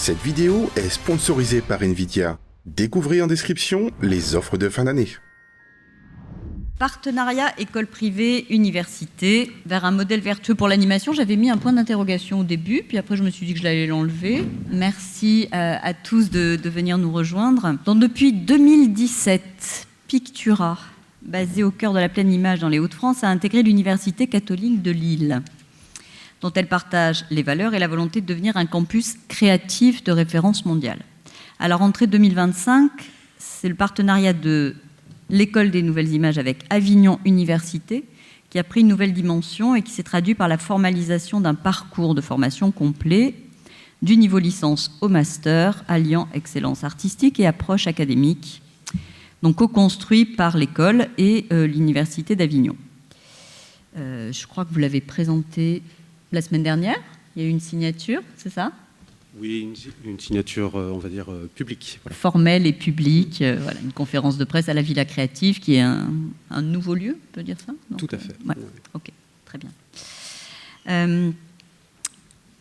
Cette vidéo est sponsorisée par Nvidia. Découvrez en description les offres de fin d'année. Partenariat école privée, université, vers un modèle vertueux pour l'animation. J'avais mis un point d'interrogation au début, puis après je me suis dit que je l'allais l'enlever. Merci à tous de venir nous rejoindre. Donc, depuis 2017, Pictura, basée au cœur de la pleine image dans les Hauts-de-France, a intégré l'Université catholique de Lille, dont elle partage les valeurs et la volonté de devenir un campus créatif de référence mondiale. À la rentrée 2025, c'est le partenariat de l'École des Nouvelles Images avec Avignon Université qui a pris une nouvelle dimension et qui s'est traduit par la formalisation d'un parcours de formation complet du niveau licence au master, alliant excellence artistique et approche académique, donc co-construit par l'école et l'Université d'Avignon. Je crois que vous l'avez présenté la semaine dernière. Il y a eu une signature, c'est ça ? Oui, une signature, on va dire, publique. Voilà. Formelle et publique, voilà, une conférence de presse à la Villa Créative, qui est un nouveau lieu, on peut dire ça ? Donc, tout à fait. Ouais. Ok, très bien.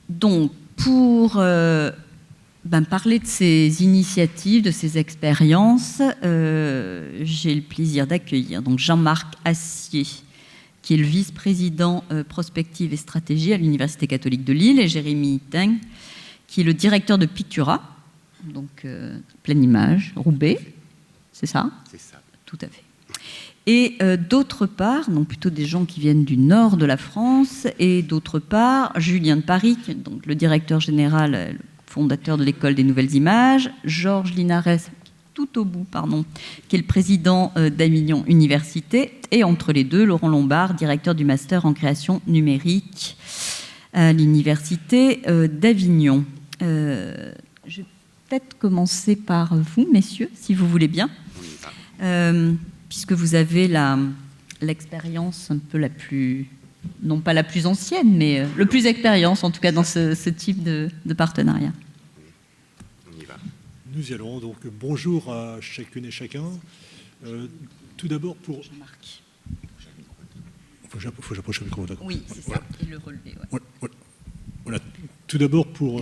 Donc, pour parler de ces initiatives, de ces expériences, j'ai le plaisir d'accueillir donc Jean-Marc Assier, qui est le vice-président prospective et stratégie à l'Université catholique de Lille, et Jérémy Teng, qui est le directeur de Pictura, donc pleine image, Roubaix, c'est ça ? C'est ça. Tout à fait. Et d'autre part, donc plutôt des gens qui viennent du nord de la France, et d'autre part, Julien de Paris, donc le directeur général, le fondateur de l'École des Nouvelles Images, Georges Linares, tout au bout, qui est le président d'Avignon Université, et entre les deux, Laurent Lombard, directeur du master en création numérique à l'Université d'Avignon. Je vais peut-être commencer par vous, messieurs, si vous voulez bien, puisque vous avez l'expérience un peu la plus, non pas la plus ancienne, mais le plus expérience, en tout cas, dans ce type de partenariat. On y va. Nous y allons. Donc, bonjour à chacune et chacun. Tout d'abord pour... Jean-Marc. Il faut que j'approche le micro, d'accord. Oui, c'est ça, et le relever. Ouais. Voilà. Tout d'abord pour...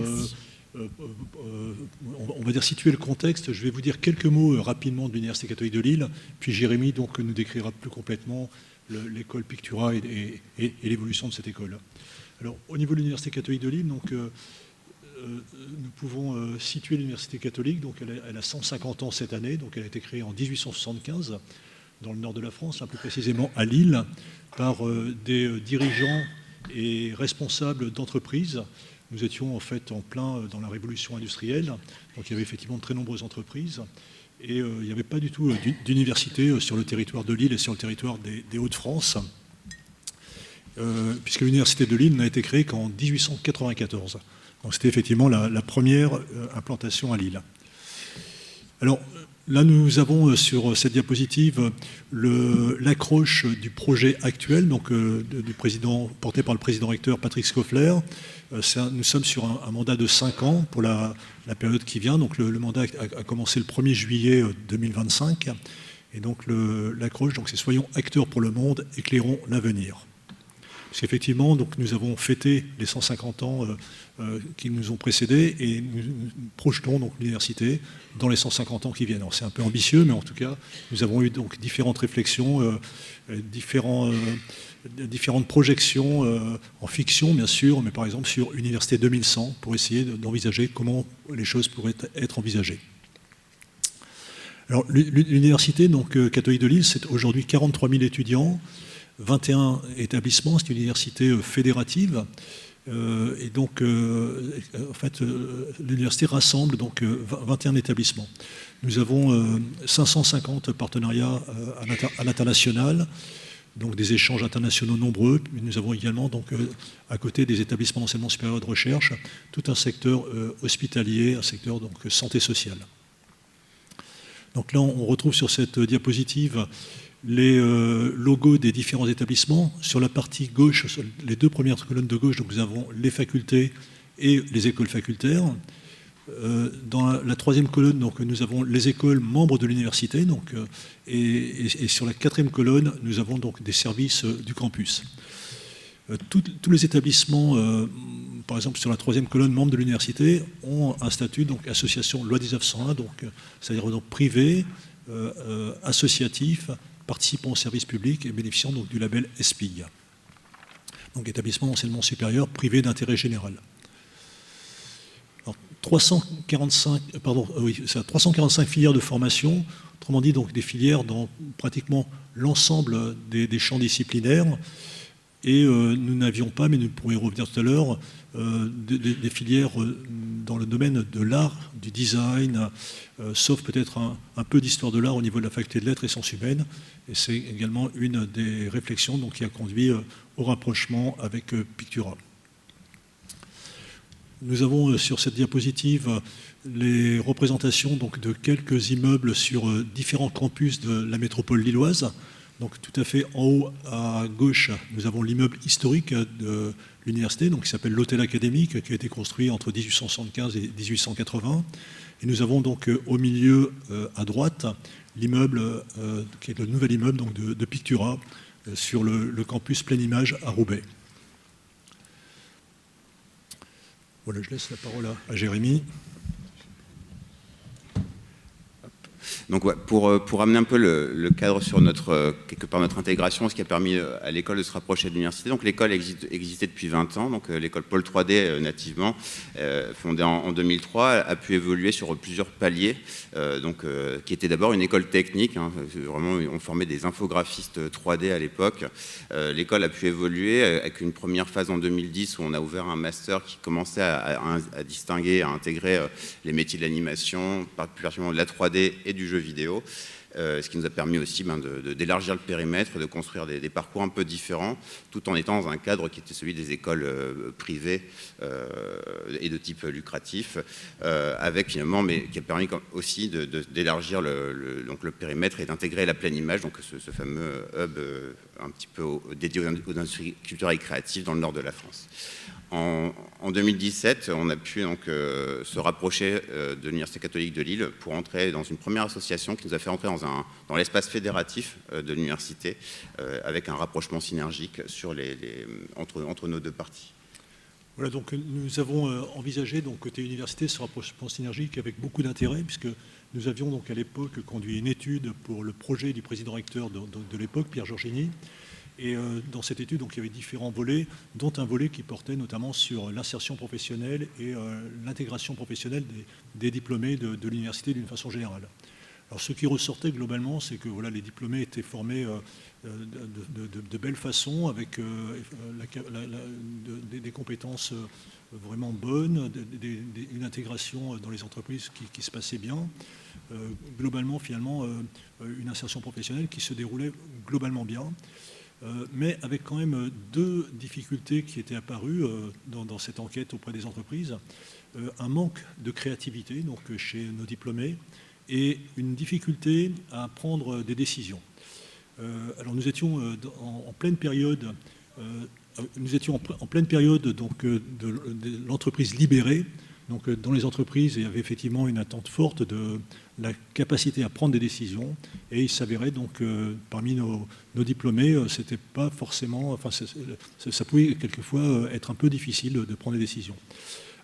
on va dire situer le contexte. Je vais vous dire quelques mots rapidement de l'Université catholique de Lille, puis Jérémy donc, nous décrira plus complètement l'école Pictura et l'évolution de cette école. Alors, au niveau de l'Université catholique de Lille, donc, nous pouvons situer l'Université catholique, donc elle a 150 ans cette année, donc elle a été créée en 1875 dans le nord de la France, plus précisément à Lille, par des dirigeants et responsables d'entreprises. Nous étions en fait en plein dans la révolution industrielle, donc il y avait effectivement de très nombreuses entreprises, et il n'y avait pas du tout d'université sur le territoire de Lille et sur le territoire des Hauts-de-France, puisque l'Université de Lille n'a été créée qu'en 1894. Donc c'était effectivement la première implantation à Lille. Alors là, nous avons sur cette diapositive l'accroche du projet actuel, donc porté par le président recteur Patrick Scoffler. Nous sommes sur un mandat de 5 ans pour la période qui vient. Donc le mandat a commencé le 1er juillet 2025. Et donc l'accroche, c'est « Soyons acteurs pour le monde, éclairons l'avenir ». Parce qu'effectivement, donc, nous avons fêté les 150 ans qui nous ont précédés et nous projetons donc l'université dans les 150 ans qui viennent. Alors c'est un peu ambitieux, mais en tout cas, nous avons eu donc différentes réflexions, différentes projections en fiction, bien sûr, mais par exemple sur Université 2100 pour essayer d'envisager comment les choses pourraient être envisagées. Alors l'université catholique de Lille, c'est aujourd'hui 43 000 étudiants, 21 établissements, c'est une université fédérative. Et donc, en fait, l'université rassemble donc 21 établissements. Nous avons 550 partenariats à l'international, donc des échanges internationaux nombreux. Mais nous avons également, donc, à côté des établissements d'enseignement supérieur et de recherche, tout un secteur hospitalier, un secteur donc santé sociale. Donc là, on retrouve sur cette diapositive les logos des différents établissements. Sur la partie gauche, sur les deux premières colonnes de gauche, donc nous avons les facultés et les écoles facultaires. Dans la troisième colonne, donc, nous avons les écoles membres de l'université, et sur la quatrième colonne, nous avons donc des services du campus. Tous les établissements par exemple, sur la troisième colonne, membres de l'université ont un statut, donc association loi 1901, donc, c'est-à-dire donc privé, associatif, participant au service public et bénéficiant donc du label ESPIG. Donc établissement d'enseignement supérieur privé d'intérêt général. Alors, 345 filières de formation, autrement dit donc des filières dans pratiquement l'ensemble des champs disciplinaires. Et nous n'avions pas, mais nous pourrions y revenir tout à l'heure, des filières dans le domaine de l'art, du design, sauf peut-être un peu d'histoire de l'art au niveau de la faculté de lettres et sciences humaines. Et c'est également une des réflexions donc, qui a conduit au rapprochement avec Pictura. Nous avons sur cette diapositive les représentations donc, de quelques immeubles sur différents campus de la métropole lilloise. Donc tout à fait en haut à gauche, nous avons l'immeuble historique de l'université, donc qui s'appelle l'Hôtel Académique, qui a été construit entre 1875 et 1880. Et nous avons donc au milieu à droite l'immeuble qui est le nouvel immeuble donc, de Pictura sur le campus Pleine Image à Roubaix. Voilà, je laisse la parole à Jérémy. Donc ouais, pour amener un peu le cadre sur quelque part notre intégration, ce qui a permis à l'école de se rapprocher de l'université. Donc l'école existait depuis 20 ans, donc l'école Pôle 3D nativement, fondée en 2003, a pu évoluer sur plusieurs paliers, qui était d'abord une école technique, hein, vraiment on formait des infographistes 3D à l'époque. L'école a pu évoluer avec une première phase en 2010 où on a ouvert un master qui commençait à distinguer, à intégrer les métiers de l'animation, particulièrement de la 3D et du jeu vidéo, ce qui nous a permis aussi d'élargir le périmètre, de construire des parcours un peu différents, tout en étant dans un cadre qui était celui des écoles privées et de type lucratif, avec finalement, mais qui a permis aussi d'élargir le périmètre et d'intégrer la Pleine Image, donc ce fameux hub un petit peu dédié aux industries culturelles et créatives dans le nord de la France. En 2017, on a pu donc, se rapprocher de l'Université catholique de Lille pour entrer dans une première association qui nous a fait entrer dans l'espace fédératif de l'université avec un rapprochement synergique entre nos deux parties. Voilà, donc nous avons envisagé, donc, côté université, ce rapprochement synergique avec beaucoup d'intérêt, puisque nous avions donc à l'époque conduit une étude pour le projet du président recteur de l'époque, Pierre Giorgini. Et dans cette étude, donc, il y avait différents volets, dont un volet qui portait notamment sur l'insertion professionnelle et l'intégration professionnelle des diplômés de l'université d'une façon générale. Alors, ce qui ressortait globalement, c'est que voilà, les diplômés étaient formés de belle façon, avec des compétences vraiment bonnes, une intégration dans les entreprises qui se passait bien. Globalement, finalement, une insertion professionnelle qui se déroulait globalement bien. Mais avec quand même deux difficultés qui étaient apparues dans cette enquête auprès des entreprises. Un manque de créativité donc, chez nos diplômés et une difficulté à prendre des décisions. Alors nous étions en pleine période, donc, de l'entreprise libérée. Donc dans les entreprises, il y avait effectivement une attente forte de la capacité à prendre des décisions. Et il s'avérait donc parmi nos diplômés, c'était pas forcément, enfin ça pouvait quelquefois être un peu difficile de prendre des décisions.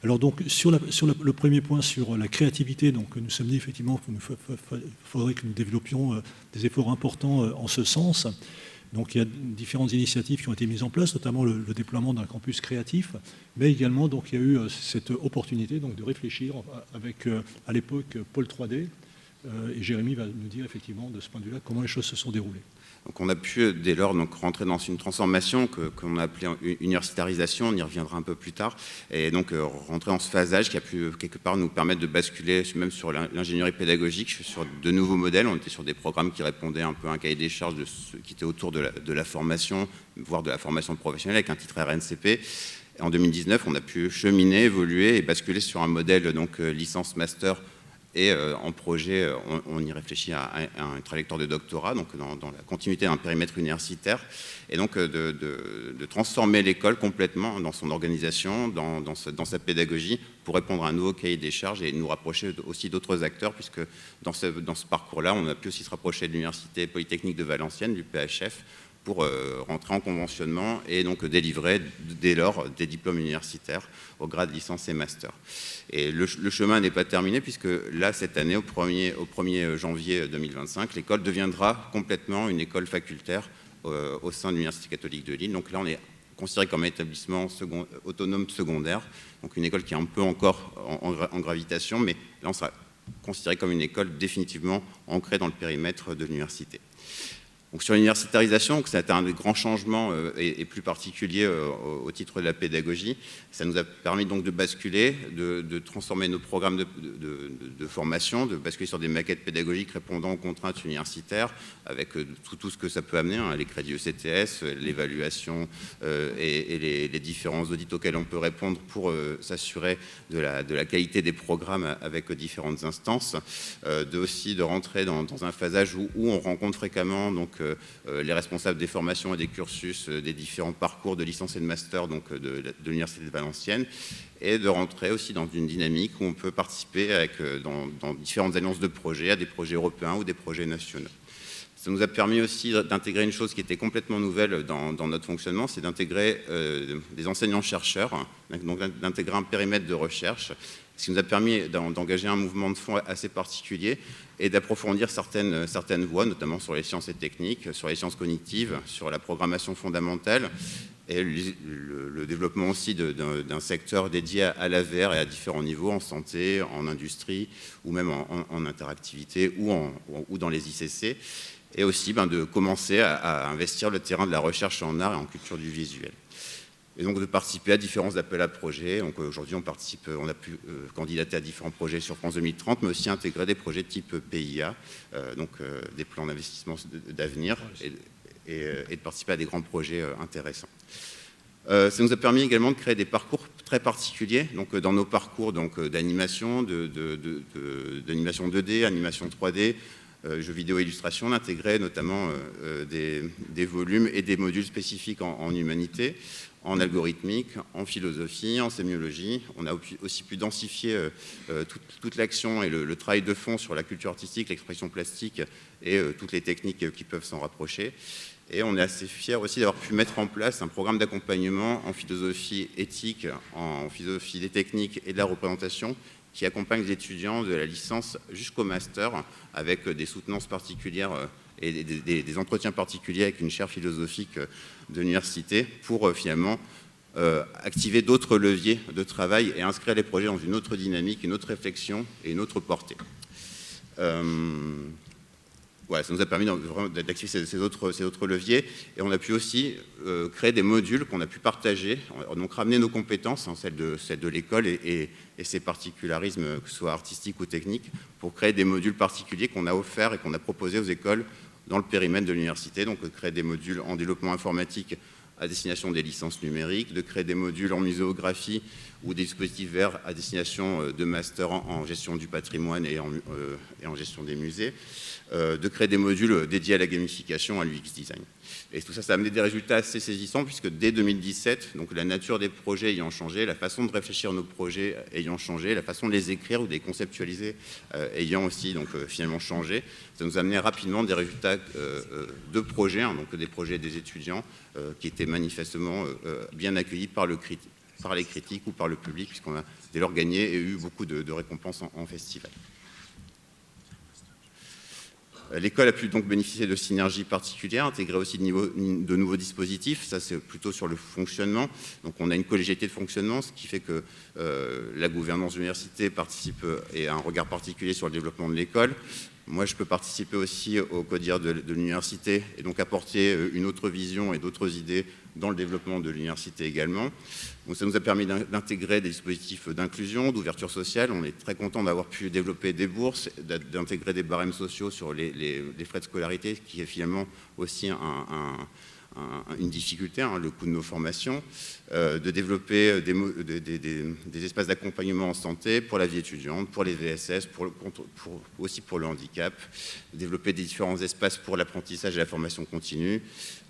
Alors donc sur le premier point sur la créativité, donc nous sommes dit effectivement qu'il faudrait que nous développions des efforts importants en ce sens. Donc il y a différentes initiatives qui ont été mises en place, notamment le déploiement d'un campus créatif, mais également donc il y a eu cette opportunité donc de réfléchir avec à l'époque Pôle 3D, et Jérémy va nous dire effectivement de ce point de vue-là comment les choses se sont déroulées. Donc on a pu dès lors donc, rentrer dans une transformation qu'on a appelée universitarisation, on y reviendra un peu plus tard, et donc rentrer dans ce phasage qui a pu quelque part nous permettre de basculer même sur l'ingénierie pédagogique, sur de nouveaux modèles. On était sur des programmes qui répondaient un peu à un cahier des charges qui était autour de la formation, voire de la formation professionnelle avec un titre RNCP. Et en 2019, on a pu cheminer, évoluer et basculer sur un modèle donc licence master. Et en projet, on y réfléchit à une trajectoire de doctorat, donc dans la continuité d'un périmètre universitaire, et donc de transformer l'école complètement dans son organisation, dans sa pédagogie, pour répondre à un nouveau cahier des charges et nous rapprocher aussi d'autres acteurs, puisque dans ce parcours-là, on a pu aussi se rapprocher de l'Université Polytechnique de Valenciennes, du PHF, pour rentrer en conventionnement et donc délivrer dès lors des diplômes universitaires au grade licence et master. Et le chemin n'est pas terminé puisque là, cette année, au 1er janvier 2025, l'école deviendra complètement une école facultaire au sein de l'Université catholique de Lille. Donc là, on est considéré comme un établissement autonome secondaire, donc une école qui est un peu encore en gravitation, mais là, on sera considéré comme une école définitivement ancrée dans le périmètre de l'université. Donc sur l'universitarisation, c'est un des grands changements et plus particulier au titre de la pédagogie. Ça nous a permis donc de basculer, de transformer nos programmes de formation, de basculer sur des maquettes pédagogiques répondant aux contraintes universitaires, avec tout ce que ça peut amener, hein, les crédits ECTS, l'évaluation et les différents audits auxquels on peut répondre pour s'assurer de la qualité des programmes avec différentes instances, aussi de rentrer dans un phasage où on rencontre fréquemment donc, les responsables des formations et des cursus des différents parcours de licence et de master donc, de l'Université de Valenciennes, et de rentrer aussi dans une dynamique où on peut participer dans différentes alliances de projets, à des projets européens ou des projets nationaux. Ça nous a permis aussi d'intégrer une chose qui était complètement nouvelle dans notre fonctionnement, c'est d'intégrer des enseignants-chercheurs, donc d'intégrer un périmètre de recherche, ce qui nous a permis d'engager un mouvement de fond assez particulier et d'approfondir certaines voies, notamment sur les sciences et techniques, sur les sciences cognitives, sur la programmation fondamentale et le développement aussi d'un secteur dédié à la VR et à différents niveaux, en santé, en industrie ou même en interactivité ou dans les ICC. Et aussi de commencer à investir le terrain de la recherche en art et en culture du visuel. Et donc de participer à différents appels à projets. Donc aujourd'hui, on a pu candidater à différents projets sur France 2030, mais aussi intégrer des projets type PIA, donc des plans d'investissement d'avenir, et de participer à des grands projets intéressants. Ça nous a permis également de créer des parcours très particuliers, donc dans nos parcours d'animation, d'animation 2D, animation 3D, jeux vidéo et illustration, d'intégrer notamment des volumes et des modules spécifiques en humanité, en algorithmique, en philosophie, en sémiologie. On a aussi pu densifier toute l'action et le travail de fond sur la culture artistique, l'expression plastique et toutes les techniques qui peuvent s'en rapprocher. Et on est assez fiers aussi d'avoir pu mettre en place un programme d'accompagnement en philosophie éthique, en philosophie des techniques et de la représentation, qui accompagne les étudiants de la licence jusqu'au master, avec des soutenances particulières et des entretiens particuliers avec une chaire philosophique de l'université pour finalement activer d'autres leviers de travail et inscrire les projets dans une autre dynamique, une autre réflexion et une autre portée. Voilà, ça nous a permis d'activer ces autres leviets, et on a pu aussi créer des modules qu'on a pu partager, donc ramener nos compétences, hein, celles de l'école et ses particularismes, que ce soit artistiques ou techniques, pour créer des modules particuliers qu'on a offerts et qu'on a proposés aux écoles dans le périmètre de l'université, donc créer des modules en développement informatique à destination des licences numériques, de créer des modules en muséographie ou des dispositifs verts à destination de masters en gestion du patrimoine et en gestion des musées, de créer des modules dédiés à la gamification, à l'UX design. Et tout ça, ça a amené des résultats assez saisissants, puisque dès 2017, donc la nature des projets ayant changé, la façon de réfléchir nos projets ayant changé, la façon de les écrire ou de les conceptualiser ayant aussi donc, finalement changé, ça nous a amené rapidement des résultats de projets, hein, donc des projets des étudiants qui étaient manifestement bien accueillis par les critiques ou par le public, puisqu'on a dès lors gagné et eu beaucoup de récompenses en festival. L'école a pu donc bénéficier de synergies particulières, intégrer aussi de nouveaux dispositifs, ça c'est plutôt sur le fonctionnement. Donc on a une collégialité de fonctionnement, ce qui fait que la gouvernance de l'université participe et a un regard particulier sur le développement de l'école. Moi, je peux participer aussi au CODIR de l'université et donc apporter une autre vision et d'autres idées dans le développement de l'université également. Donc, ça nous a permis d'intégrer des dispositifs d'inclusion, d'ouverture sociale. On est très content d'avoir pu développer des bourses, d'intégrer des barèmes sociaux sur les frais de scolarité, qui est finalement aussi une difficulté, hein, le coût de nos formations, de développer des espaces d'accompagnement en santé pour la vie étudiante, pour les VSS, aussi pour le handicap, de développer des différents espaces pour l'apprentissage et la formation continue,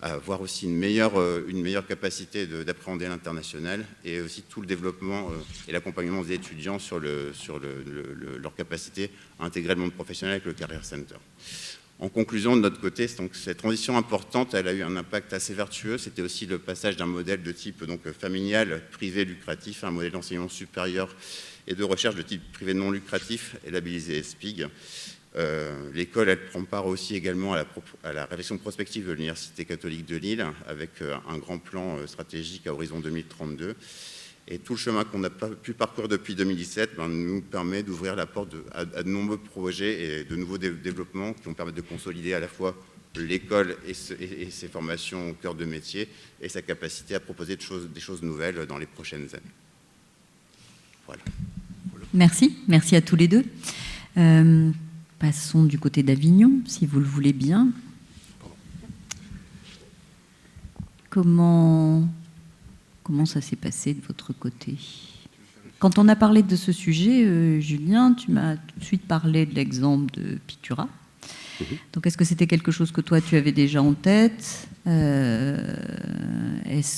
avoir aussi une meilleure capacité d'appréhender l'international et aussi tout le développement et l'accompagnement des étudiants sur leur capacité à intégrer le monde professionnel avec le Career Center. En conclusion, de notre côté, donc, cette transition importante, elle a eu un impact assez vertueux. C'était aussi le passage d'un modèle de type donc, familial, privé, lucratif, à un modèle d'enseignement supérieur et de recherche de type privé non lucratif et labellisé SPIG. L'école, elle prend part aussi également à la réflexion prospective de l'Université catholique de Lille, avec un grand plan stratégique à horizon 2032. Et tout le chemin qu'on n'a pas pu parcourir depuis 2017 nous permet d'ouvrir la porte à de nombreux projets et de nouveaux développements qui vont permettre de consolider à la fois l'école et ses formations au cœur de métier et sa capacité à proposer des choses nouvelles dans les prochaines années. Voilà. Merci à tous les deux. Passons du côté d'Avignon, si vous le voulez bien. Comment ça s'est passé de votre côté? Quand on a parlé de ce sujet, Julien, tu m'as tout de suite parlé de l'exemple de Pictura. Donc, est-ce que c'était quelque chose que toi, tu avais déjà en tête? Est-ce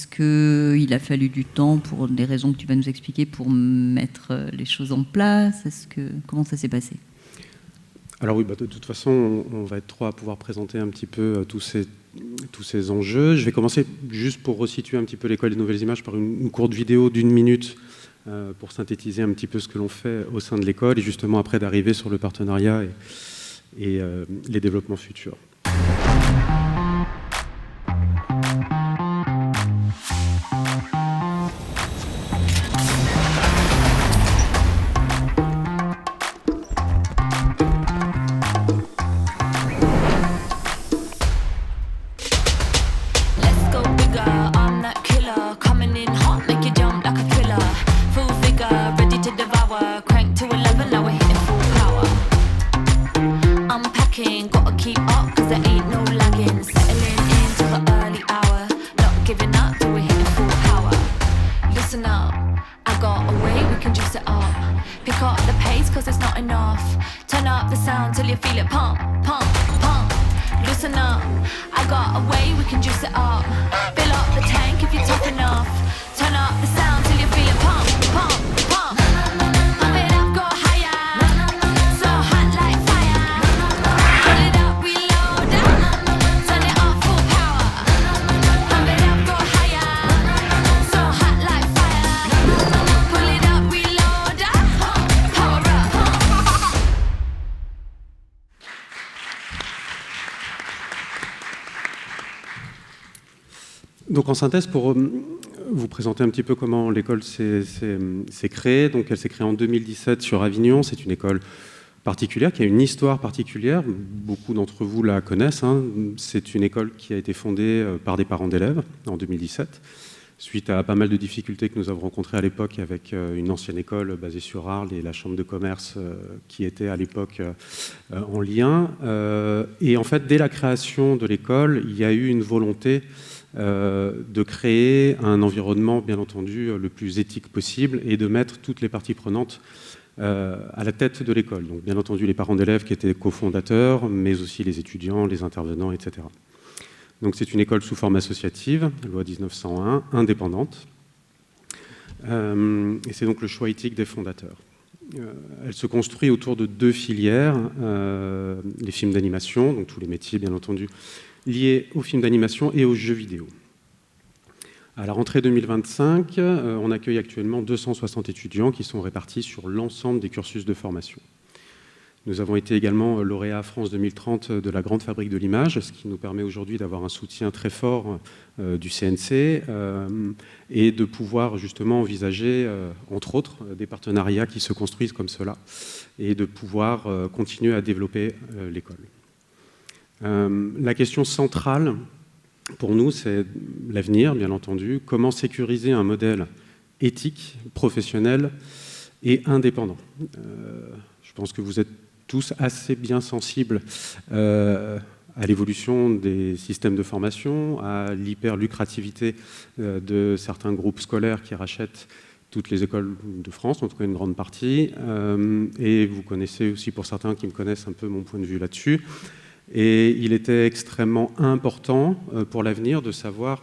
qu'il a fallu du temps, pour des raisons que tu vas nous expliquer, pour mettre les choses en place? Comment ça s'est passé? Alors oui, de toute façon, on va être trois à pouvoir présenter un petit peu tous ces enjeux. Je vais commencer juste pour resituer un petit peu l'école des nouvelles images par une courte vidéo d'1 minute pour synthétiser un petit peu ce que l'on fait au sein de l'école et justement après d'arriver sur le partenariat et les développements futurs. Donc en synthèse, pour vous présenter un petit peu comment l'école s'est créée, donc elle s'est créée en 2017 sur Avignon. C'est une école particulière, qui a une histoire particulière. Beaucoup d'entre vous la connaissent. C'est une école qui a été fondée par des parents d'élèves en 2017, suite à pas mal de difficultés que nous avons rencontrées à l'époque avec une ancienne école basée sur Arles et la chambre de commerce qui était à l'époque en lien. Et en fait, dès la création de l'école, il y a eu une volonté de créer un environnement, bien entendu, le plus éthique possible et de mettre toutes les parties prenantes à la tête de l'école. Donc, bien entendu, les parents d'élèves qui étaient cofondateurs, mais aussi les étudiants, les intervenants, etc. Donc, c'est une école sous forme associative, loi 1901, indépendante. Et c'est donc le choix éthique des fondateurs. Elle se construit autour de 2 filières, les films d'animation, donc tous les métiers, bien entendu, liés aux films d'animation et aux jeux vidéo. À la rentrée 2025, on accueille actuellement 260 étudiants qui sont répartis sur l'ensemble des cursus de formation. Nous avons été également lauréats France 2030 de la Grande Fabrique de l'Image, ce qui nous permet aujourd'hui d'avoir un soutien très fort du CNC et de pouvoir justement envisager, entre autres, des partenariats qui se construisent comme cela et de pouvoir continuer à développer l'école. La question centrale pour nous, c'est l'avenir, bien entendu. Comment sécuriser un modèle éthique, professionnel et indépendant. Je pense que vous êtes tous assez bien sensibles à l'évolution des systèmes de formation, à l'hyper-lucrativité de certains groupes scolaires qui rachètent toutes les écoles de France, en tout cas une grande partie. Et vous connaissez aussi, pour certains qui me connaissent, un peu mon point de vue là-dessus. Et il était extrêmement important pour l'avenir de savoir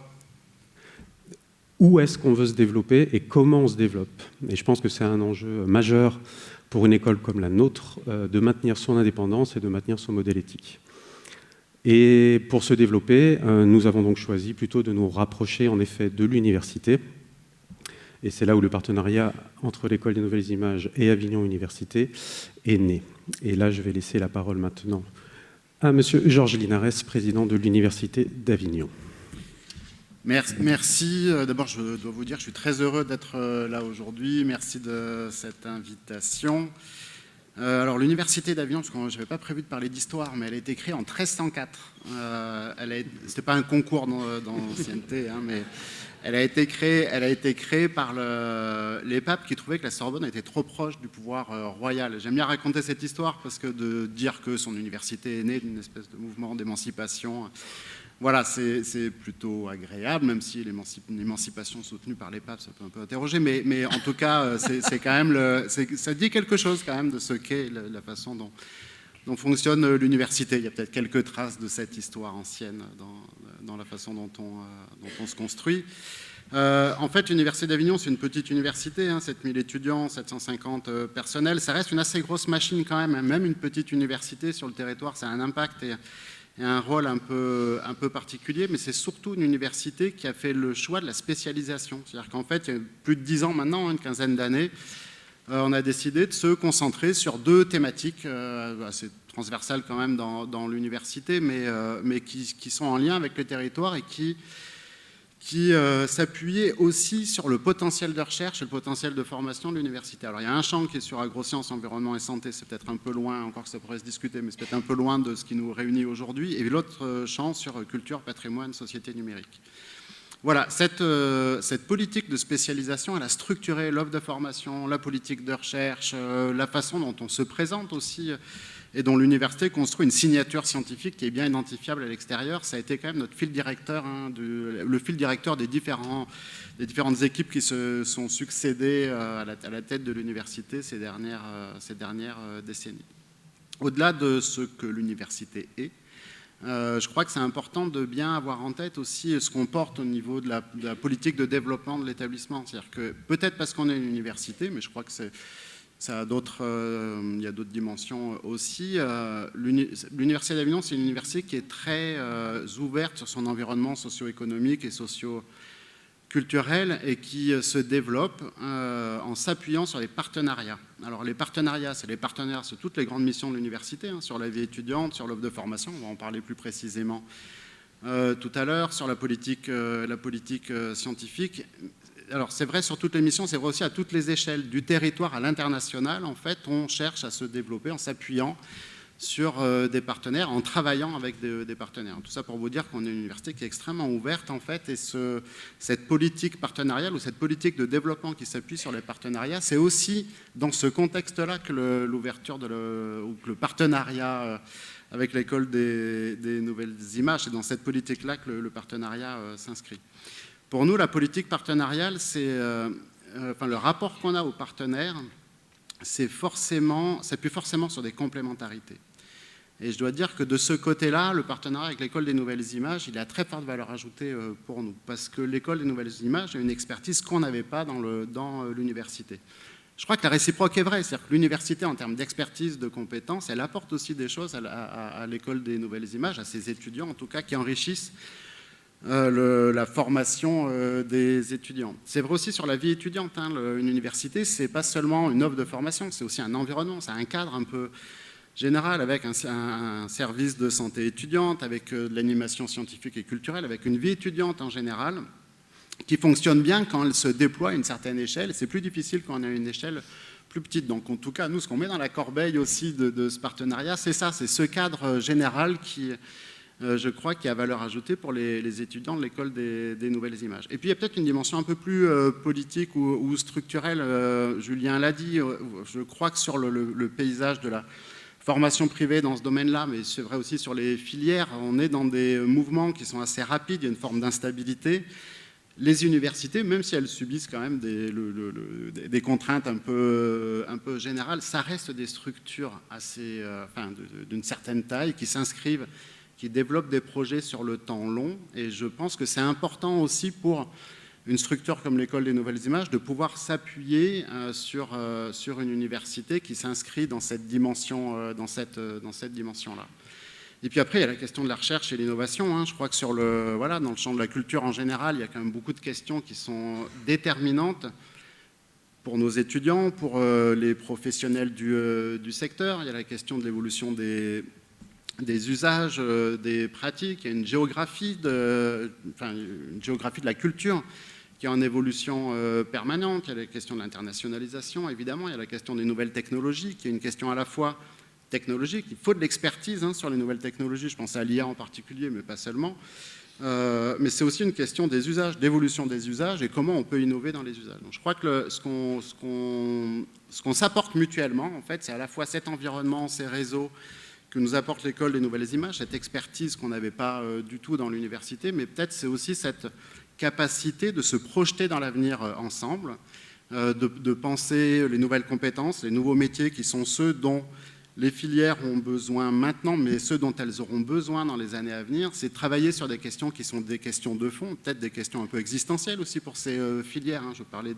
où est-ce qu'on veut se développer et comment on se développe. Et je pense que c'est un enjeu majeur pour une école comme la nôtre de maintenir son indépendance et de maintenir son modèle éthique. Et pour se développer, nous avons donc choisi plutôt de nous rapprocher en effet de l'université. Et c'est là où le partenariat entre l'École des Nouvelles Images et Avignon Université est né. Et là, je vais laisser la parole maintenant à Monsieur Georges Linares, président de l'Université d'Avignon. Merci. D'abord, je dois vous dire que je suis très heureux d'être là aujourd'hui. Merci de cette invitation. Alors, l'Université d'Avignon, parce que je n'avais pas prévu de parler d'histoire, mais elle a été créée en 1304. Ce n'était pas un concours d'ancienneté, hein, mais elle a été créée par les papes qui trouvaient que la Sorbonne était trop proche du pouvoir royal. J'aime bien raconter cette histoire parce que de dire que son université est née d'une espèce de mouvement d'émancipation, voilà, c'est plutôt agréable, même si l'émancipation soutenue par les papes, ça peut un peu interroger, mais en tout cas, c'est quand même ça dit quelque chose quand même de ce qu'est la façon dont fonctionne l'université. Il y a peut-être quelques traces de cette histoire ancienne dans la façon dont on se construit. En fait, l'Université d'Avignon, c'est une petite université, hein, 7000 étudiants, 750 personnels. Ça reste une assez grosse machine quand même. Même une petite université sur le territoire, ça a un impact et un rôle un peu particulier, mais c'est surtout une université qui a fait le choix de la spécialisation. C'est-à-dire qu'en fait, il y a plus de 10 ans maintenant, une quinzaine d'années, on a décidé de se concentrer sur 2 thématiques assez transversales quand même dans l'université, mais qui sont en lien avec le territoire et qui s'appuyaient aussi sur le potentiel de recherche et le potentiel de formation de l'université. Alors il y a un champ qui est sur agrosciences, environnement et santé, c'est peut-être un peu loin, encore que ça pourrait se discuter, mais c'est peut-être un peu loin de ce qui nous réunit aujourd'hui, et l'autre champ sur culture, patrimoine, société numérique. Voilà, cette politique de spécialisation, elle a structuré l'offre de formation, la politique de recherche, la façon dont on se présente aussi, et dont l'université construit une signature scientifique qui est bien identifiable à l'extérieur. Ça a été quand même notre fil directeur, hein, le fil directeur des différentes équipes qui se sont succédées à la tête de l'université ces dernières décennies. Au-delà de ce que l'université est, je crois que c'est important de bien avoir en tête aussi ce qu'on porte au niveau de la politique de développement de l'établissement. C'est-à-dire que peut-être parce qu'on est une université, mais je crois que il y a d'autres dimensions aussi. L'Université d'Avignon, c'est une université qui est très ouverte sur son environnement socio-économique et socio-culturel et qui se développe en s'appuyant sur les partenariats. Alors les partenariats, c'est les partenaires sur toutes les grandes missions de l'université, hein, sur la vie étudiante, sur l'offre de formation, on va en parler plus précisément tout à l'heure, sur la politique scientifique. Alors c'est vrai sur toutes les missions, c'est vrai aussi à toutes les échelles, du territoire à l'international. En fait, on cherche à se développer en s'appuyant sur des partenaires, en travaillant avec des partenaires. Tout ça pour vous dire qu'on est une université qui est extrêmement ouverte, en fait, et cette politique partenariale ou cette politique de développement qui s'appuie sur les partenariats, c'est aussi dans ce contexte-là que l'ouverture ou que le partenariat avec l'École des Nouvelles Images, c'est dans cette politique-là que le partenariat s'inscrit. Pour nous, la politique partenariale, c'est le rapport qu'on a aux partenaires, s'appuie forcément sur des complémentarités. Et je dois dire que de ce côté-là, le partenariat avec l'École des Nouvelles Images, il a très forte valeur ajoutée pour nous, parce que l'École des Nouvelles Images a une expertise qu'on n'avait pas dans l'université. Je crois que la réciproque est vraie, c'est-à-dire que l'université, en termes d'expertise, de compétences, elle apporte aussi des choses à l'École des Nouvelles Images, à ses étudiants en tout cas, qui enrichissent la formation des étudiants. C'est vrai aussi sur la vie étudiante. Hein, une université, c'est pas seulement une offre de formation, c'est aussi un environnement, c'est un cadre un peu général avec un service de santé étudiante, avec de l'animation scientifique et culturelle, avec une vie étudiante en général, qui fonctionne bien quand elle se déploie à une certaine échelle. C'est plus difficile quand on a une échelle plus petite. Donc en tout cas, nous, ce qu'on met dans la corbeille aussi de ce partenariat, c'est ça, c'est ce cadre général qui... je crois qu'il y a valeur ajoutée pour les étudiants de l'École des Nouvelles Images. Et puis il y a peut-être une dimension un peu plus politique ou structurelle, Julien l'a dit, je crois que sur le paysage de la formation privée dans ce domaine-là, mais c'est vrai aussi sur les filières, on est dans des mouvements qui sont assez rapides, il y a une forme d'instabilité. Les universités, même si elles subissent quand même des contraintes un peu générales, ça reste des structures assez, d'une certaine taille qui s'inscrivent, qui développent des projets sur le temps long. Et je pense que c'est important aussi pour une structure comme l'École des Nouvelles Images de pouvoir s'appuyer sur une université qui s'inscrit dans cette dimension-là. Et puis après, il y a la question de la recherche et l'innovation, hein. Je crois que voilà, dans le champ de la culture en général, il y a quand même beaucoup de questions qui sont déterminantes pour nos étudiants, pour les professionnels du secteur. Il y a la question de l'évolution des usages, des pratiques. Il y a une géographie de la culture qui est en évolution permanente. Il y a la question de l'internationalisation, évidemment. Il y a la question des nouvelles technologies, qui est une question à la fois technologique. Il faut de l'expertise sur les nouvelles technologies. Je pense à l'IA en particulier, mais pas seulement. Mais c'est aussi une question des usages, d'évolution des usages et comment on peut innover dans les usages. Donc je crois que ce qu'on s'apporte mutuellement, en fait, c'est à la fois cet environnement, ces réseaux que nous apporte l'école des nouvelles images, cette expertise qu'on n'avait pas du tout dans l'université, mais peut-être c'est aussi cette capacité de se projeter dans l'avenir ensemble, de penser les nouvelles compétences, les nouveaux métiers qui sont ceux dont les filières ont besoin maintenant, mais ceux dont elles auront besoin dans les années à venir, c'est travailler sur des questions qui sont des questions de fond, peut-être des questions un peu existentielles aussi pour ces filières. Je parlais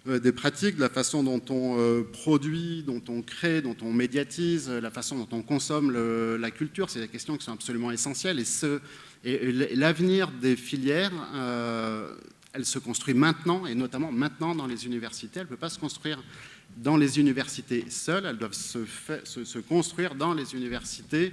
des pratiques, de la façon dont on produit, dont on crée, dont on médiatise, la façon dont on consomme la culture, c'est des questions qui sont absolument essentielles. Et l'avenir des filières, elle se construit maintenant, et notamment maintenant dans les universités. Elle ne peut pas se construire dans les universités seules, elles doivent se construire dans les universités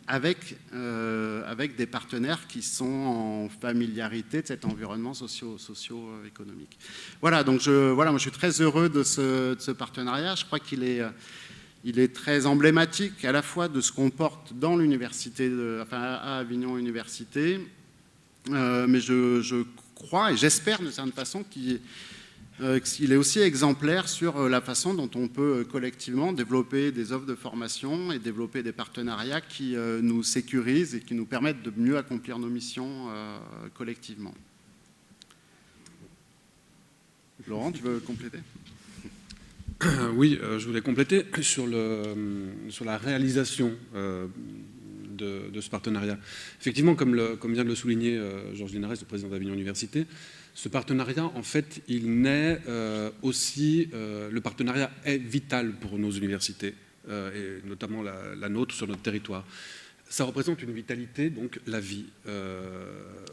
avec des partenaires qui sont en familiarité de cet environnement socio-économique. Voilà, donc moi je suis très heureux de ce partenariat. Je crois qu'il est très emblématique à la fois de ce qu'on porte dans l'université, à Avignon Université, mais je crois et j'espère d'une certaine façon qu'il est aussi exemplaire sur la façon dont on peut collectivement développer des offres de formation et développer des partenariats qui nous sécurisent et qui nous permettent de mieux accomplir nos missions collectivement. Laurent, tu veux compléter ? Oui, je voulais compléter sur la réalisation de ce partenariat. Effectivement, comme vient de le souligner Georges Linares, le président d'Avignon Université, ce partenariat, en fait, il naît aussi, le partenariat est vital pour nos universités, et notamment la nôtre sur notre territoire. Ça représente une vitalité, donc la vie.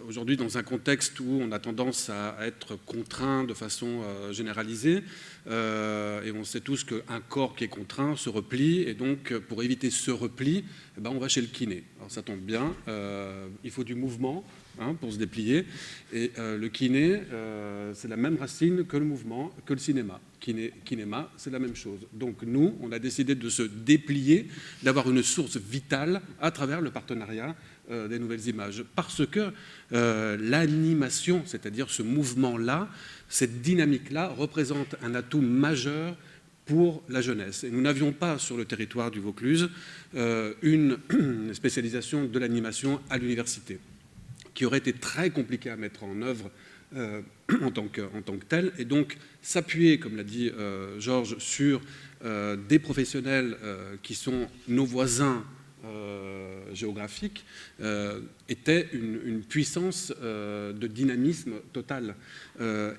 Aujourd'hui, dans un contexte où on a tendance à être contraint de façon généralisée, et on sait tous qu'un corps qui est contraint se replie, et donc pour éviter ce repli, on va chez le kiné. Alors ça tombe bien, il faut du mouvement pour se déplier, et le kiné, c'est la même racine que le mouvement, que le cinéma. Kinéma, c'est la même chose. Donc nous, on a décidé de se déplier, d'avoir une source vitale à travers le partenariat des nouvelles images. Parce que l'animation, c'est-à-dire ce mouvement-là, cette dynamique-là, représente un atout majeur pour la jeunesse. Et nous n'avions pas sur le territoire du Vaucluse une spécialisation de l'animation à l'université, qui aurait été très compliqué à mettre en œuvre en tant que tel, et donc s'appuyer, comme l'a dit Georges, sur des professionnels qui sont nos voisins géographiques était une puissance de dynamisme total.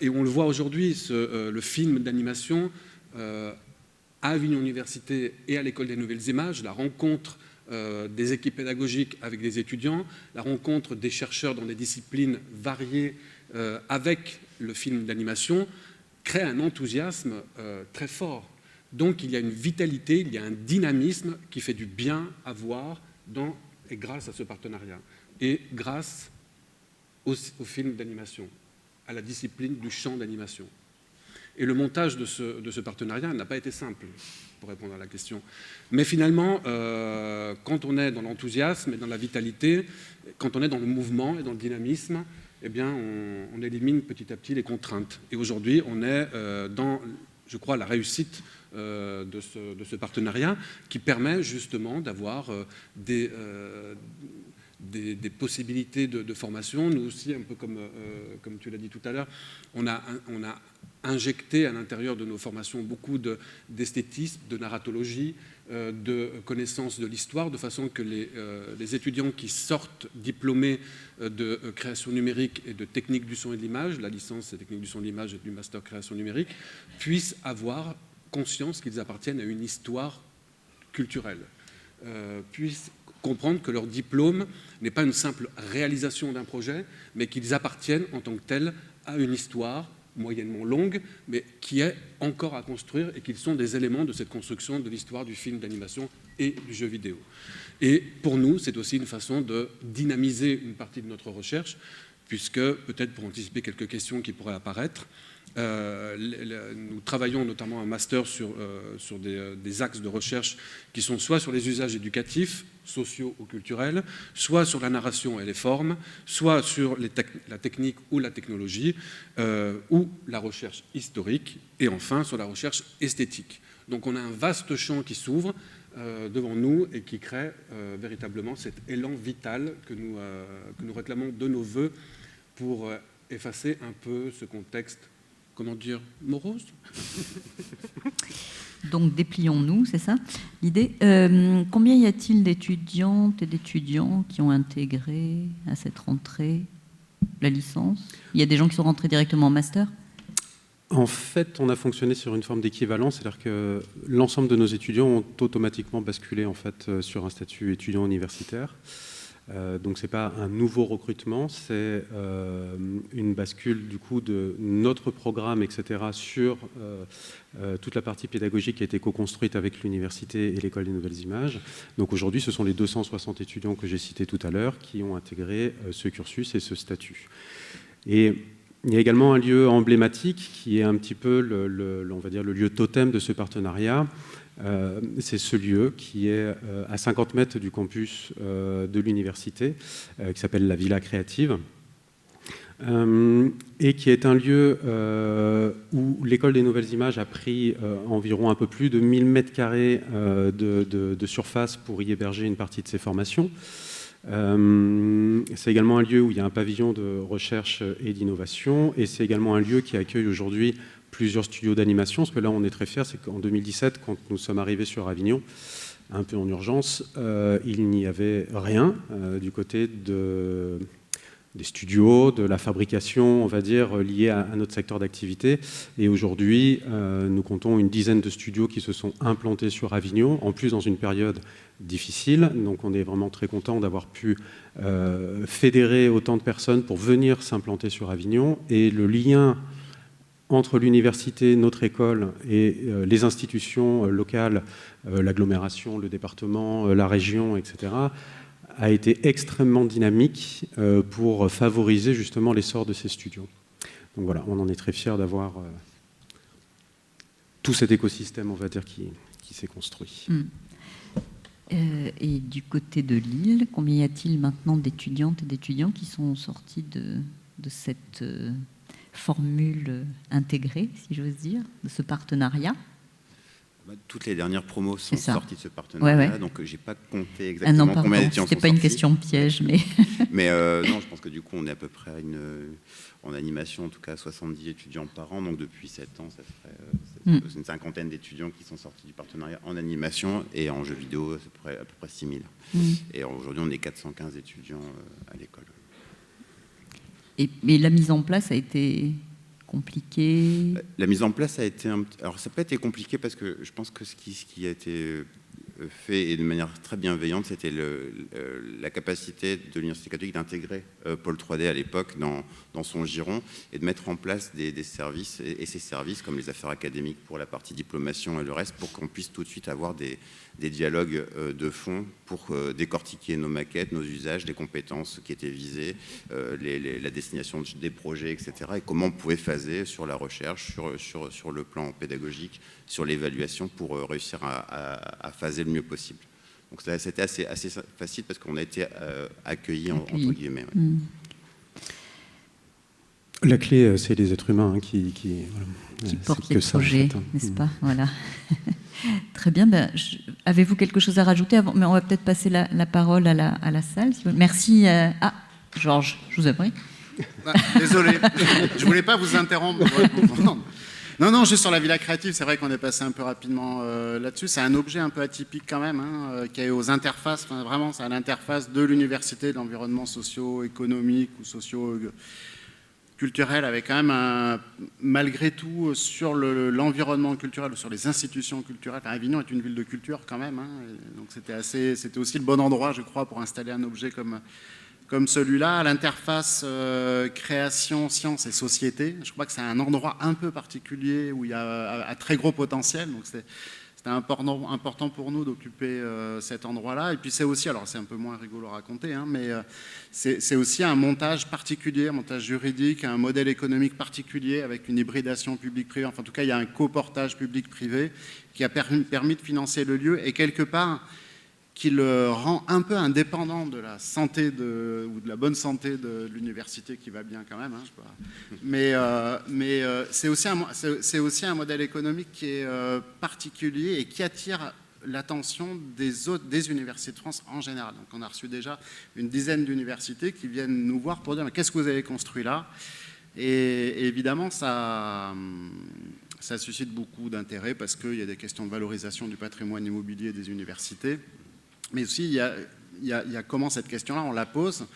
Et on le voit aujourd'hui, le film d'animation à Avignon Université et à l'École des Nouvelles Images, la rencontre des équipes pédagogiques avec des étudiants, la rencontre des chercheurs dans des disciplines variées avec le film d'animation, crée un enthousiasme très fort. Donc il y a une vitalité, il y a un dynamisme qui fait du bien à voir et grâce à ce partenariat. Et grâce au film d'animation, à la discipline du chant d'animation. Et le montage de ce partenariat n'a pas été simple, pour répondre à la question. Mais finalement, quand on est dans l'enthousiasme et dans la vitalité, quand on est dans le mouvement et dans le dynamisme, eh bien, on élimine petit à petit les contraintes. Et aujourd'hui, on est dans, je crois, la réussite de ce partenariat qui permet justement d'avoir des possibilités de formation. Nous aussi, un peu comme tu l'as dit tout à l'heure, on a injecté à l'intérieur de nos formations beaucoup d'esthétisme, de narratologie, de connaissance de l'histoire, de façon que les étudiants qui sortent diplômés de création numérique et de technique du son et de l'image, la licence de technique du son et de l'image et du master création numérique, puissent avoir conscience qu'ils appartiennent à une histoire culturelle. puissent comprendre que leur diplôme n'est pas une simple réalisation d'un projet, mais qu'ils appartiennent en tant que tels à une histoire moyennement longue, mais qui est encore à construire et qu'ils sont des éléments de cette construction de l'histoire du film d'animation et du jeu vidéo. Et pour nous, c'est aussi une façon de dynamiser une partie de notre recherche, puisque, peut-être pour anticiper quelques questions qui pourraient apparaître, nous travaillons notamment un master sur des axes de recherche qui sont soit sur les usages éducatifs, sociaux ou culturels, soit sur la narration et les formes, soit sur la technique ou la technologie, ou la recherche historique, et enfin sur la recherche esthétique. Donc on a un vaste champ qui s'ouvre devant nous et qui crée véritablement cet élan vital que nous réclamons de nos voeux pour effacer un peu ce contexte, comment dire, morose. Donc déplions-nous, c'est ça l'idée. Combien y a-t-il d'étudiantes et d'étudiants qui ont intégré à cette rentrée la licence? Il y a des gens qui sont rentrés directement en master? En fait, on a fonctionné sur une forme d'équivalence, c'est-à-dire que l'ensemble de nos étudiants ont automatiquement basculé en fait, sur un statut étudiant universitaire. Donc ce n'est pas un nouveau recrutement, c'est une bascule du coup de notre programme, etc., sur toute la partie pédagogique qui a été co-construite avec l'université et l'École des Nouvelles Images. Donc aujourd'hui, ce sont les 260 étudiants que j'ai cités tout à l'heure qui ont intégré ce cursus et ce statut. Et il y a également un lieu emblématique qui est un petit peu on va dire le lieu totem de ce partenariat. C'est ce lieu qui est à 50 mètres du campus de l'université, qui s'appelle la Villa Créative, et qui est un lieu où l'École des Nouvelles Images a pris environ un peu plus de 1000 mètres carrés de surface pour y héberger une partie de ses formations. C'est également un lieu où il y a un pavillon de recherche et d'innovation, et c'est également un lieu qui accueille aujourd'hui plusieurs studios d'animation, parce que là on est très fiers, c'est qu'en 2017, quand nous sommes arrivés sur Avignon, un peu en urgence, il n'y avait rien du côté des studios, de la fabrication, on va dire, liée à notre secteur d'activité. Et aujourd'hui, nous comptons une dizaine de studios qui se sont implantés sur Avignon, en plus dans une période difficile. Donc on est vraiment très content d'avoir pu fédérer autant de personnes pour venir s'implanter sur Avignon. Et le lien entre l'université, notre école et les institutions locales, l'agglomération, le département, la région, etc., a été extrêmement dynamique pour favoriser justement l'essor de ces studios. Donc voilà, on en est très fiers d'avoir tout cet écosystème, on va dire, qui s'est construit. Et du côté de Lille, combien y a-t-il maintenant d'étudiantes et d'étudiants qui sont sortis de cette formule intégrée, si j'ose dire, de ce partenariat? Toutes les dernières promos sont sorties de ce partenariat, donc je n'ai pas compté exactement combien d'étudiants sont sortis. C'était pas une question piège, mais... mais non, je pense que du coup, on est à peu près en animation, en tout cas 70 étudiants par an, donc depuis 7 ans, ça ferait une cinquantaine d'étudiants qui sont sortis du partenariat en animation, et en jeux vidéo, c'est à peu près 6000. Et aujourd'hui, on est 415 étudiants à l'école. Et la mise en place a été compliquée? La mise en place a été... Alors, ça n'a pas été compliqué parce que je pense que ce qui a été fait, et de manière très bienveillante, c'était la capacité de l'Université catholique d'intégrer Pôle 3D à l'époque dans son giron et de mettre en place des services, et ces services, comme les affaires académiques pour la partie diplomation et le reste, pour qu'on puisse tout de suite avoir des dialogues de fond pour décortiquer nos maquettes, nos usages, les compétences qui étaient visées, la destination des projets, etc. Et comment on pouvait phaser sur la recherche, sur le plan pédagogique, sur l'évaluation pour réussir à phaser le mieux possible. Donc c'était assez facile parce qu'on a été accueillis entre guillemets. Ouais. La clé, c'est les êtres humains qui portent les projets, n'est-ce pas? Voilà. Très bien. Avez-vous quelque chose à rajouter avant? Mais on va peut-être passer la parole à la salle. Si vous... Merci. Georges, je vous en prie. Désolé, je ne voulais pas vous interrompre. Non, juste sur la Villa Créative, c'est vrai qu'on est passé un peu rapidement là-dessus. C'est un objet un peu atypique quand même, qui est aux interfaces, vraiment, c'est à l'interface de l'université, de l'environnement socio-économique ou culturel avec quand même, malgré tout, sur l'environnement culturel, sur les institutions culturelles. Enfin, Avignon est une ville de culture quand même, hein, donc c'était aussi le bon endroit, je crois, pour installer un objet comme celui-là, à l'interface création, sciences et société. Je crois que c'est un endroit un peu particulier où il y a un très gros potentiel, donc c'était important pour nous d'occuper cet endroit-là. Et puis c'est aussi, alors c'est un peu moins rigolo à raconter, hein, mais c'est aussi un montage particulier, un montage juridique, un modèle économique particulier avec une hybridation publique-privée. Enfin, en tout cas, il y a un coportage public-privé qui a permis de financer le lieu et quelque part qui le rend un peu indépendant de la santé ou de la bonne santé de l'université qui va bien quand même. Hein, je sais pas. Mais c'est aussi un modèle économique qui est particulier et qui attire l'attention des universités de France en général. Donc on a reçu déjà une dizaine d'universités qui viennent nous voir pour dire mais qu'est-ce que vous avez construit là ? Et évidemment ça suscite beaucoup d'intérêt parce qu'il y a des questions de valorisation du patrimoine immobilier des universités. Mais aussi, il y a comment cette question-là, on la pose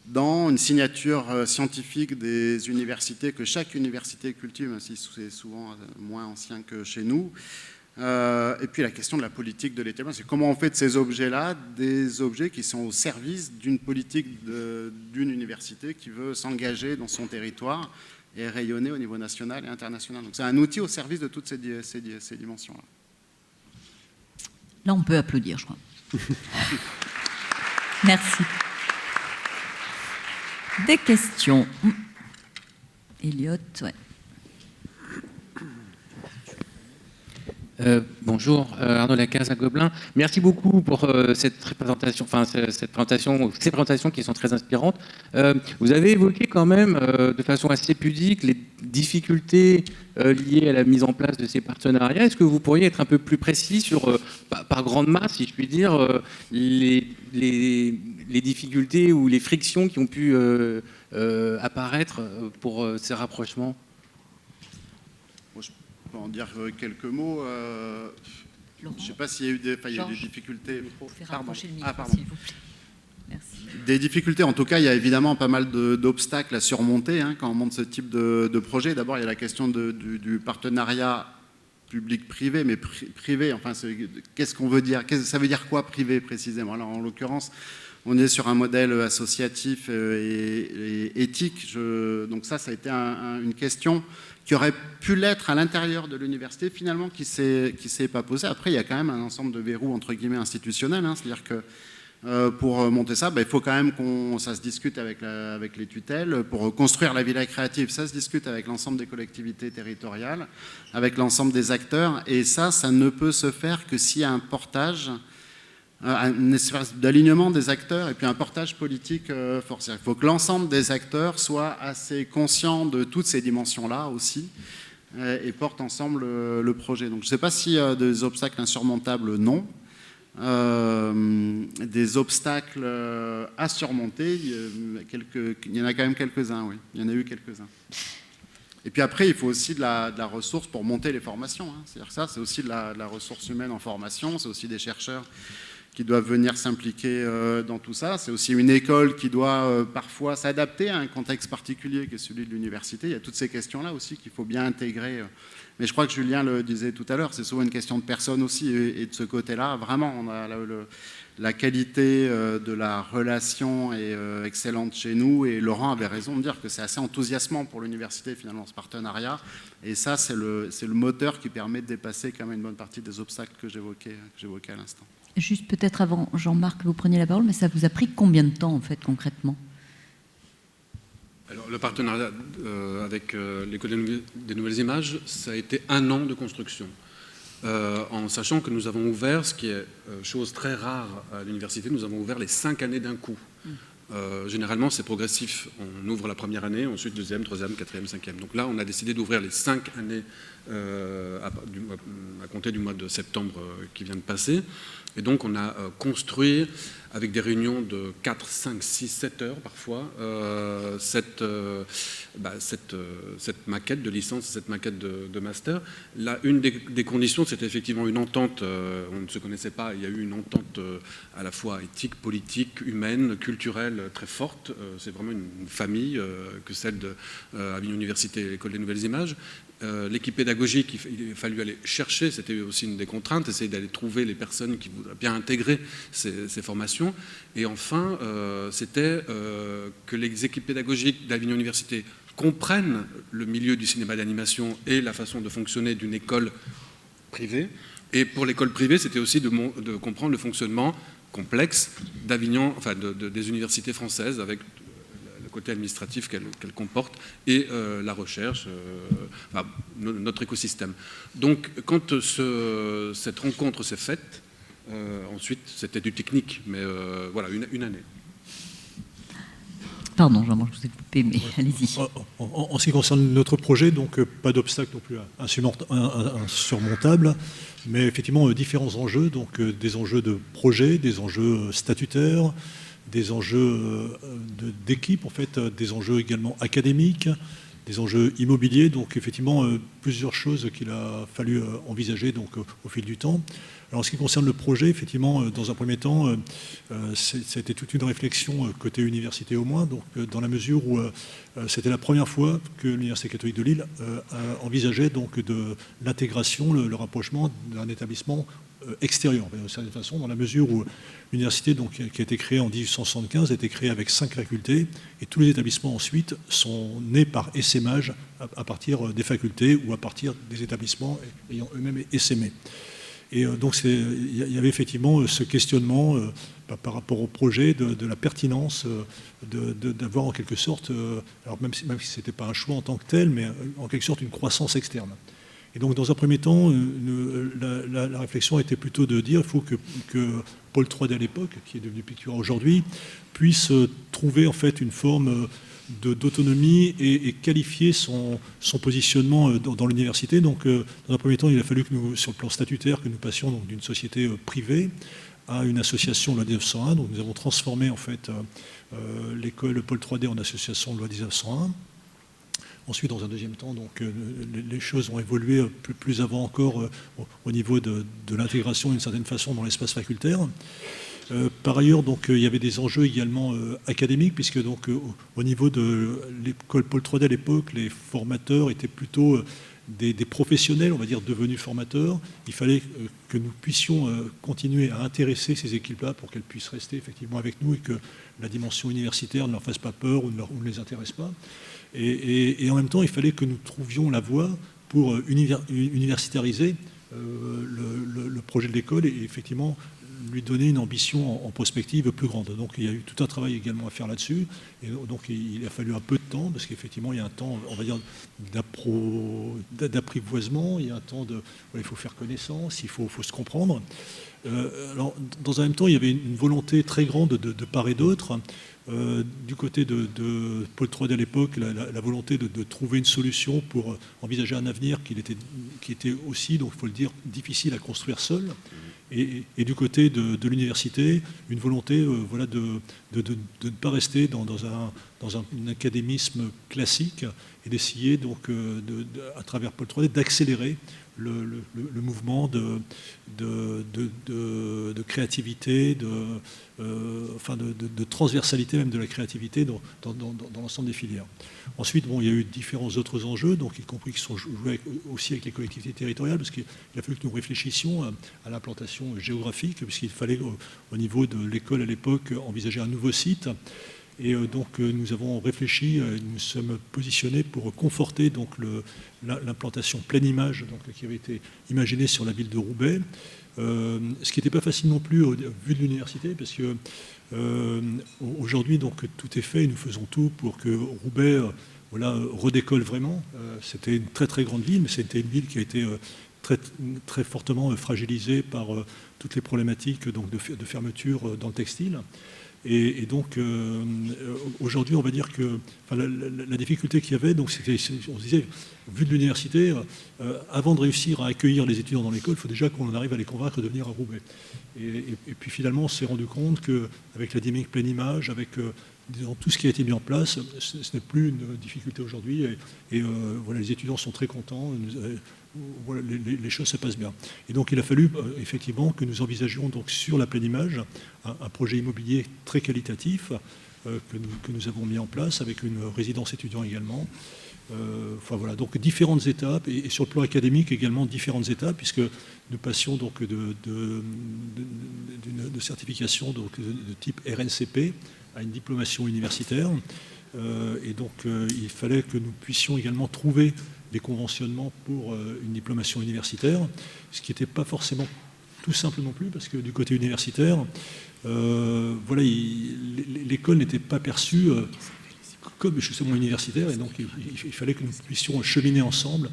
dans une signature scientifique des universités que chaque université cultive, même si c'est souvent moins ancien que chez nous. Et puis la question de la politique de l'établissement, c'est comment on fait de ces objets-là des objets qui sont au service d'une politique d'une université qui veut s'engager dans son territoire et rayonner au niveau national et international. Donc c'est un outil au service de toutes ces dimensions-là. Là, on peut applaudir, je crois. Merci. Des questions. Elliot, ouais. Bonjour, Arnaud Lacaze à Gobelin. Merci beaucoup pour cette présentation, ces présentations qui sont très inspirantes. Vous avez évoqué quand même de façon assez pudique les difficultés liées à la mise en place de ces partenariats. Est-ce que vous pourriez être un peu plus précis sur, par grande masse, si je puis dire, les difficultés ou les frictions qui ont pu apparaître pour ces rapprochements ? Je peux en dire quelques mots. Je ne sais pas s'il y a eu des difficultés. Pardon. S'il vous plaît. Merci. Des difficultés, en tout cas, il y a évidemment pas mal d'obstacles à surmonter hein, quand on monte ce type de projet. D'abord, il y a la question du partenariat public-privé, mais privé, enfin, qu'est-ce qu'on veut dire ? Ça veut dire quoi privé précisément ? Alors, en l'occurrence, on est sur un modèle associatif et éthique. Donc ça a été une question qui aurait pu l'être à l'intérieur de l'université, finalement, qui s'est pas posée. Après, il y a quand même un ensemble de verrous, entre guillemets, institutionnels. Hein, c'est-à-dire que pour monter ça, il faut quand même ça se discute avec les tutelles. Pour construire la villa créative, ça se discute avec l'ensemble des collectivités territoriales, avec l'ensemble des acteurs. Et ça ne peut se faire que s'il y a un portage, une espèce d'alignement des acteurs et puis un portage politique forcé. Il faut que l'ensemble des acteurs soient assez conscients de toutes ces dimensions-là aussi et portent ensemble le projet. Donc je ne sais pas s'il y a des obstacles insurmontables, non. Des obstacles à surmonter, il y en a quand même quelques-uns, oui. Il y en a eu quelques-uns. Et puis après, il faut aussi de la ressource pour monter les formations. Hein. C'est-à-dire ça, c'est aussi de la ressource humaine en formation, c'est aussi des chercheurs qui doivent venir s'impliquer dans tout ça. C'est aussi une école qui doit parfois s'adapter à un contexte particulier qui est celui de l'université. Il y a toutes ces questions-là aussi qu'il faut bien intégrer. Mais je crois que Julien le disait tout à l'heure, c'est souvent une question de personnes aussi. Et de ce côté-là, vraiment, on a la qualité de la relation est excellente chez nous. Et Laurent avait raison de dire que c'est assez enthousiasmant pour l'université, finalement, ce partenariat. Et ça, c'est le moteur qui permet de dépasser quand même une bonne partie des obstacles que j'évoquais à l'instant. Juste peut-être avant, Jean-Marc, vous preniez la parole, mais ça vous a pris combien de temps, en fait, concrètement ? Alors, le partenariat avec l'École des Nouvelles Images, ça a été 1 an de construction. En sachant que nous avons ouvert, ce qui est chose très rare à l'université, nous avons ouvert les 5 années d'un coup. Généralement, c'est progressif. On ouvre la première année, ensuite 2e, 3e, 4e, 5e. Donc là, on a décidé d'ouvrir les 5 années à compter du mois de septembre qui vient de passer. Et donc, on a construit, avec des réunions de 4, 5, 6, 7 heures parfois, cette maquette de licence, cette maquette de master. Là, une des conditions, c'était effectivement une entente. On ne se connaissait pas. Il y a eu une entente à la fois éthique, politique, humaine, culturelle très forte. C'est vraiment une famille que celle de Avignon Université et l'École des Nouvelles Images. L'équipe pédagogique, il a fallu aller chercher, c'était aussi une des contraintes, essayer d'aller trouver les personnes qui voudraient bien intégrer ces formations. Et enfin, c'était que les équipes pédagogiques d'Avignon Université comprennent le milieu du cinéma d'animation et la façon de fonctionner d'une école privée. Et pour l'école privée, c'était aussi de comprendre le fonctionnement complexe d'Avignon, enfin des universités françaises, avec le côté administratif qu'elle comporte et la recherche, enfin, notre écosystème. Donc, quand cette rencontre s'est faite, ensuite, c'était du technique, mais voilà, une année. Pardon, Jean-Marc, je vous ai coupé, mais allez-y. En ce qui concerne notre projet, donc pas d'obstacle non plus insurmontable, mais effectivement différents enjeux, donc des enjeux de projet, des enjeux statutaires, des enjeux d'équipe, en fait, des enjeux également académiques, des enjeux immobiliers, donc effectivement plusieurs choses qu'il a fallu envisager donc, au fil du temps. Alors, en ce qui concerne le projet, effectivement, dans un premier temps, c'était toute une réflexion côté université au moins, donc dans la mesure où c'était la première fois que l'Université catholique de Lille envisageait donc de l'intégration, le rapprochement d'un établissement extérieur, de certaine façon, dans la mesure où l'université donc, qui a été créée en 1875 a été créée avec 5 facultés, et tous les établissements ensuite sont nés par essaimage à partir des facultés ou à partir des établissements ayant eux-mêmes essaimé. Et donc il y avait effectivement ce questionnement par rapport au projet de la pertinence d'avoir en quelque sorte, alors même si ce n'était pas un choix en tant que tel, mais en quelque sorte une croissance externe. Et donc dans un premier temps, la réflexion était plutôt de dire qu'il faut que Paul III à l'époque, qui est devenu Pictura aujourd'hui, puisse trouver en fait une forme d'autonomie et qualifier son positionnement dans l'université. Donc, dans un premier temps, il a fallu que nous, sur le plan statutaire, que nous passions donc d'une société privée à une association loi 1901. Donc, nous avons transformé en fait l'école Paul IIID en association loi 1901. Ensuite, dans un deuxième temps, donc, les choses ont évolué plus avant encore au niveau de l'intégration d'une certaine façon dans l'espace facultaire. Par ailleurs, donc, il y avait des enjeux également académiques, puisque donc, au niveau de l'école Paul IIID à l'époque, les formateurs étaient plutôt des professionnels, on va dire, devenus formateurs. Il fallait que nous puissions continuer à intéresser ces équipes-là pour qu'elles puissent rester effectivement avec nous et que la dimension universitaire ne leur fasse pas peur ou ne les intéresse pas. Et en même temps, il fallait que nous trouvions la voie pour universitariser le projet de l'école et effectivement lui donner une ambition en prospective plus grande. Donc il y a eu tout un travail également à faire là-dessus. Et donc il a fallu un peu de temps, parce qu'effectivement il y a un temps, on va dire, d'apprivoisement, il y a un temps il faut faire connaissance, il faut se comprendre. Alors, dans un même temps, il y avait une volonté très grande de part et d'autre. Du côté de Paul IIID à l'époque, la volonté de trouver une solution pour envisager un avenir qui était aussi, donc il faut le dire, difficile à construire seul. Et du côté de l'université, une volonté voilà, de ne pas rester dans un académisme classique et d'essayer, donc, à travers Paul IIID, d'accélérer le mouvement de créativité, de transversalité même de la créativité dans l'ensemble des filières. Ensuite, bon, il y a eu différents autres enjeux, donc y compris qui sont joués aussi avec les collectivités territoriales, parce qu'il a fallu que nous réfléchissions à l'implantation géographique, puisqu'il fallait, au niveau de l'école à l'époque, envisager un nouveau site. Et donc nous avons réfléchi, nous sommes positionnés pour conforter donc l'implantation pleine image donc, qui avait été imaginée sur la ville de Roubaix. Ce qui n'était pas facile non plus au vu de l'université, parce que aujourd'hui donc tout est fait et nous faisons tout pour que Roubaix voilà, redécolle vraiment. C'était une très très grande ville, mais c'était une ville qui a été très, très fortement fragilisée par toutes les problématiques donc, de fermeture dans le textile. Et donc, aujourd'hui, on va dire que la difficulté qu'il y avait, donc, c'était, on se disait, vu de l'université, avant de réussir à accueillir les étudiants dans l'école, il faut déjà qu'on arrive à les convaincre de venir à Roubaix. Et puis finalement, on s'est rendu compte qu'avec la dynamique pleine image, avec disons, tout ce qui a été mis en place, ce n'est plus une difficulté aujourd'hui. Et voilà, les étudiants sont très contents. Voilà, les choses se passent bien. Et donc il a fallu effectivement que nous envisagions donc sur la pleine image un projet immobilier très qualitatif que nous avons mis en place, avec une résidence étudiant également. Enfin voilà, donc différentes étapes, et sur le plan académique également différentes étapes, puisque nous passions donc de certification donc, de type RNCP à une diplomation universitaire. Et donc il fallait que nous puissions également trouver des conventionnements pour une diplomation universitaire, ce qui n'était pas forcément tout simple non plus, parce que du côté universitaire, voilà, l'école n'était pas perçue comme justement universitaire, et donc il fallait que nous puissions cheminer ensemble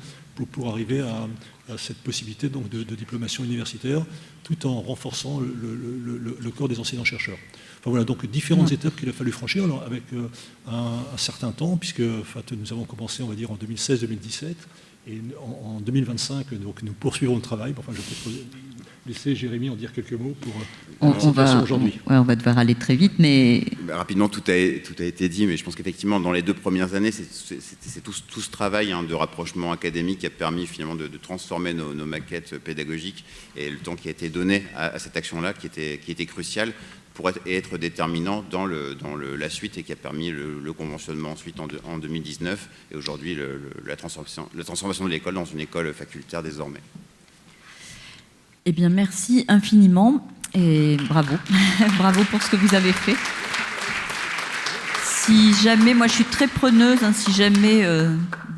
pour arriver à cette possibilité donc, de diplomation universitaire, tout en renforçant le corps des enseignants-chercheurs. Enfin voilà, donc différentes étapes qu'il a fallu franchir, alors, avec un certain temps, puisque nous avons commencé, on va dire, en 2016-2017, et en 2025, donc, nous poursuivrons le travail. Enfin, je peux laisser Jérémy en dire quelques mots pour la situation aujourd'hui. On va devoir aller très vite, mais... Rapidement, tout a été dit, mais je pense qu'effectivement, dans les 2 premières années, c'est tout ce travail de rapprochement académique qui a permis finalement de transformer nos maquettes pédagogiques, et le temps qui a été donné à cette action-là, qui était crucial pour être déterminant dans la suite, et qui a permis le conventionnement ensuite en 2019, et aujourd'hui la transformation de l'école dans une école facultaire désormais. Eh bien, merci infiniment et bravo. Bravo pour ce que vous avez fait. Si jamais, moi je suis très preneuse, si jamais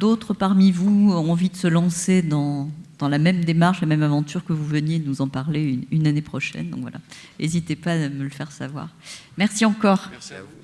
d'autres parmi vous ont envie de se lancer dans la même démarche, la même aventure, que vous veniez nous en parler une année prochaine. Donc voilà, n'hésitez pas à me le faire savoir. Merci encore. Merci à vous.